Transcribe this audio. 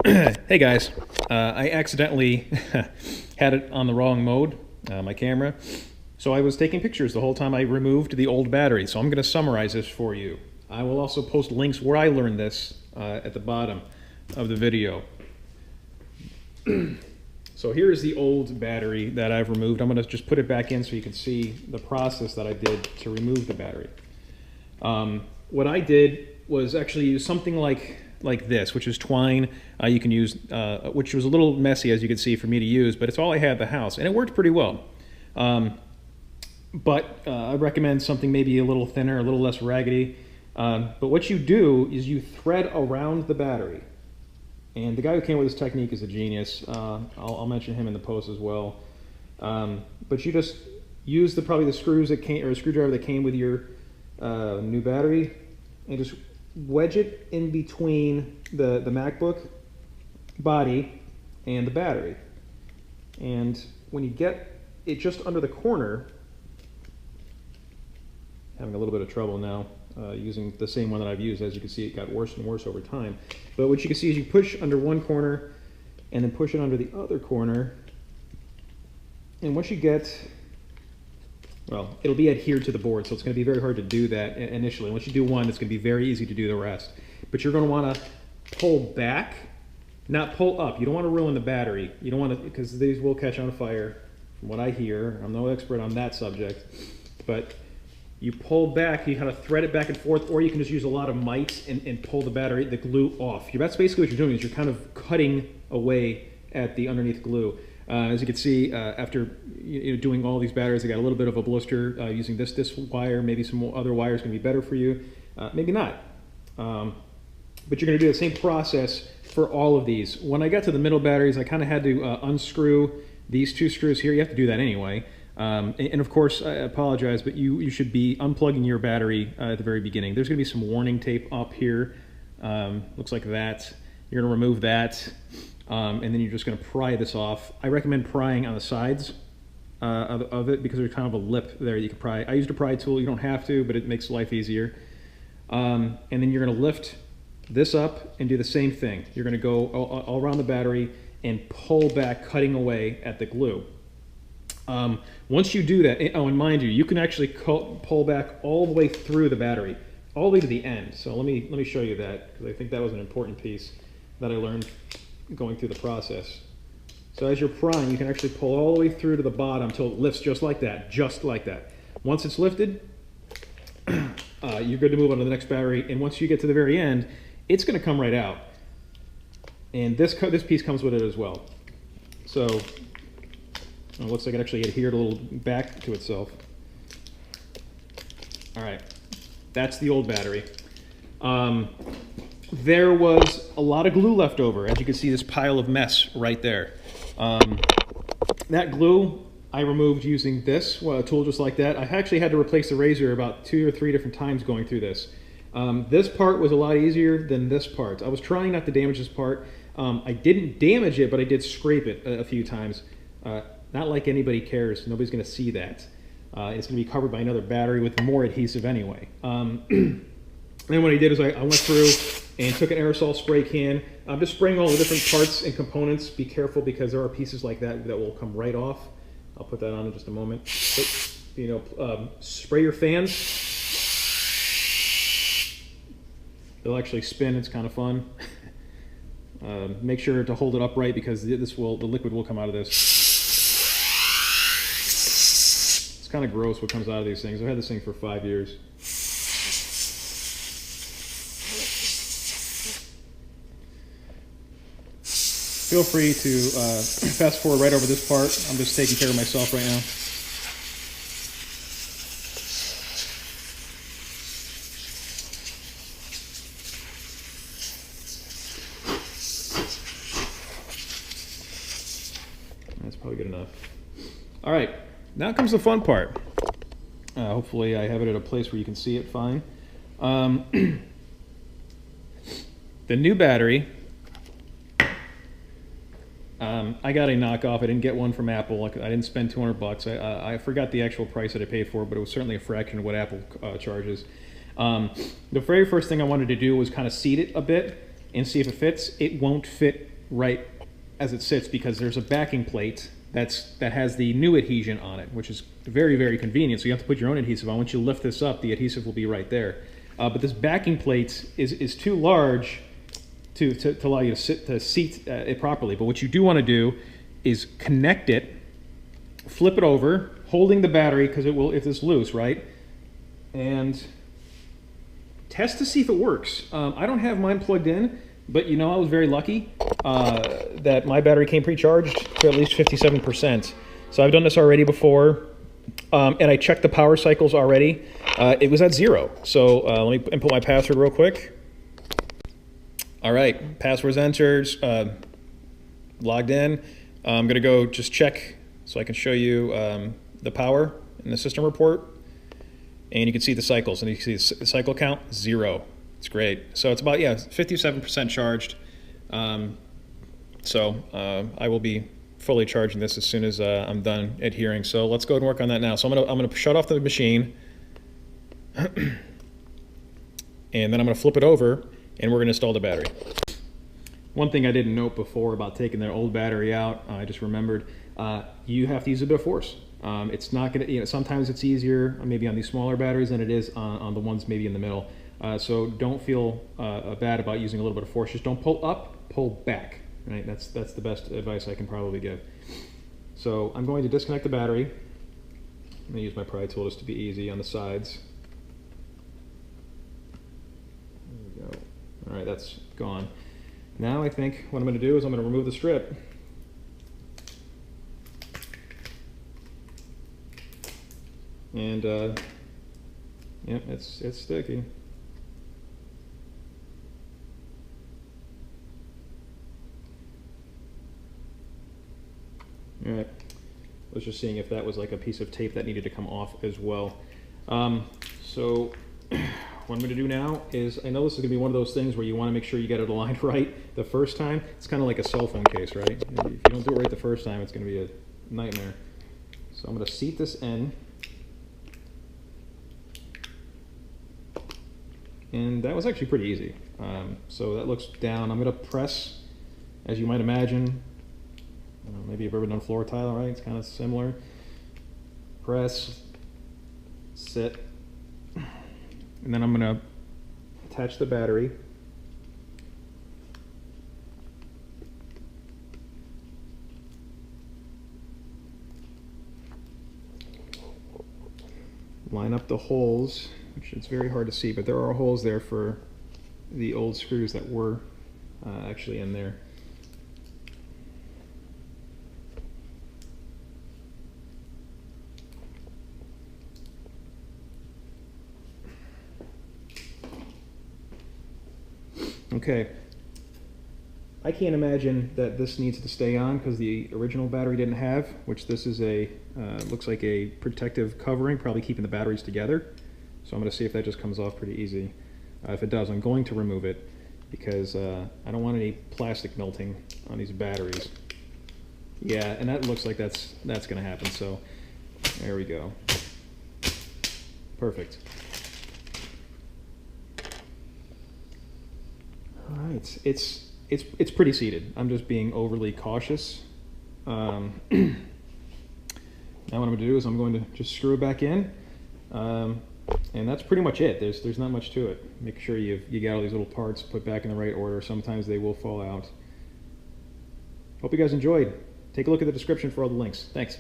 Hey guys, I accidentally had it on the wrong mode, my camera. So I was taking pictures the whole time I removed the old battery. So I'm going to summarize this for you. I will also post links where I learned this at the bottom of the video. So here's the old battery that I've removed. I'm going to just put it back in so you can see the process that I did to remove the battery. What I did was actually use something like this, which is twine. You can use, which was a little messy, as you can see, for me to use, but it's all I had at the house, and it worked pretty well. But I recommend something maybe a little thinner, a little less raggedy. But what you do is you thread around the battery. And the guy who came with this technique is a genius. I'll mention him in the post as well. But you just use probably the screws that came, or a screwdriver that came with your new battery, and just wedge it in between the MacBook body and the battery. And when you get it just under the corner, having a little bit of trouble now using the same one that I've used. As you can see, it got worse and worse over time. But what you can see is you push under one corner and then push it under the other corner. And once you get, well, it'll be adhered to the board, so it's going to be very hard to do that initially. Once you do one, it's going to be very easy to do the rest. But you're going to want to pull back, not pull up. You don't want to ruin the battery. You don't want to, because these will catch on fire, from what I hear. I'm no expert on that subject. But you pull back, you kind of thread it back and forth, or you can just use a lot of mites and pull the glue off. That's basically what you're doing, is you're kind of cutting away at the underneath glue. As you can see, after doing all these batteries, I got a little bit of a blister using this wire. Maybe some other wire is going to be better for you. Maybe not. But you're going to do the same process for all of these. When I got to the middle batteries, I kind of had to unscrew these two screws here. You have to do that anyway. And of course, I apologize, but you should be unplugging your battery at the very beginning. There's going to be some warning tape up here. Looks like that. You're going to remove that. And then you're just going to pry this off. I recommend prying on the sides of it, because there's kind of a lip there you can pry. I used a pry tool. You don't have to, but it makes life easier. And then you're going to lift this up and do the same thing. You're going to go all around the battery and pull back, cutting away at the glue. Once you do that, and mind you, you can actually pull back all the way through the battery, all the way to the end. So let me show you that, because I think that was an important piece that I learned going through the process. So as you're prying, you can actually pull all the way through to the bottom until it lifts just like that, Once it's lifted, you're good to move on to the next battery. And once you get to the very end, it's going to come right out. And this piece comes with it as well. So it looks like it actually adhered a little back to itself. All right, that's the old battery. There was a lot of glue left over. As you can see, this pile of mess right there. That glue I removed using this a tool just like that. I actually had to replace the razor about 2 or 3 different times going through this. This part was a lot easier than this part. I was trying not to damage this part. I didn't damage it, but I did scrape it a few times. Not like anybody cares. Nobody's going to see that. It's going to be covered by another battery with more adhesive anyway. Then what I did is I went through and took an aerosol spray can. I'm just spraying all the different parts and components. Be careful, because there are pieces like that will come right off. I'll put that on in just a moment. But, spray your fans. They'll actually spin. It's kind of fun. Make sure to hold it upright, because the liquid will come out of this. It's kind of gross what comes out of these things. I've had this thing for 5 years. Feel free to fast forward right over this part. I'm just taking care of myself right now. That's probably good enough. All right, now comes the fun part. Hopefully I have it at a place where you can see it fine. The new battery, I got a knockoff. I didn't get one from Apple. I didn't spend $200. I forgot the actual price that I paid for it, but it was certainly a fraction of what Apple charges. The very first thing I wanted to do was kind of seat it a bit and see if it fits. It won't fit right as it sits because there's a backing plate that has the new adhesion on it, which is very, very convenient. So you have to put your own adhesive on. Once you lift this up, the adhesive will be right there. But this backing plate is too large to allow you to seat it properly. But what you do want to do is connect it, flip it over, holding the battery because it will, if it's loose, right? And test to see if it works. I don't have mine plugged in, but you know, I was very lucky that my battery came pre-charged to at least 57%. So I've done this already before, and I checked the power cycles already. It was at 0. So let me input my password real quick. All right, password's entered, logged in. I'm gonna go just check so I can show you the power in the system report. And you can see the cycles, and you can see the cycle count, 0. It's great. So it's about, yeah, 57% charged. So I will be fully charging this as soon as I'm done adhering. So let's go and work on that now. So I'm gonna shut off the machine, and then I'm gonna flip it over, and we're gonna install the battery. One thing I didn't note before about taking their old battery out, I just remembered, you have to use a bit of force. It's not gonna, you know, sometimes it's easier maybe on these smaller batteries than it is on the ones maybe in the middle. So don't feel bad about using a little bit of force. Just don't pull up, pull back, right? That's the best advice I can probably give. So I'm going to disconnect the battery. I'm gonna use my pry tool just to be easy on the sides. There we go. All right, that's gone. Now I think what I'm gonna do is I'm gonna remove the strip. And yeah, it's sticky. All right, I was just seeing if that was like a piece of tape that needed to come off as well. So what I'm going to do now is, I know this is going to be one of those things where you want to make sure you get it aligned right the first time. It's kind of like a cell phone case, right? If you don't do it right the first time, it's going to be a nightmare. So I'm going to seat this in. And that was actually pretty easy. So that looks down. I'm going to press, as you might imagine, maybe you've ever done floor tile, right? It's kind of similar. Press, sit, and then I'm going to attach the battery. Line up the holes, which it's very hard to see, but there are holes there for the old screws that were actually in there. Okay, I can't imagine that this needs to stay on because the original battery didn't have, which this is a, looks like a protective covering, probably keeping the batteries together. So I'm going to see if that just comes off pretty easy. If it does, I'm going to remove it because I don't want any plastic melting on these batteries. Yeah, and that looks like that's going to happen, so there we go. Perfect. All right, it's pretty seated. I'm just being overly cautious. Now what I'm going to do is I'm going to just screw it back in, and that's pretty much it. There's not much to it. Make sure you got all these little parts put back in the right order. Sometimes they will fall out. Hope you guys enjoyed. Take a look at the description for all the links. Thanks.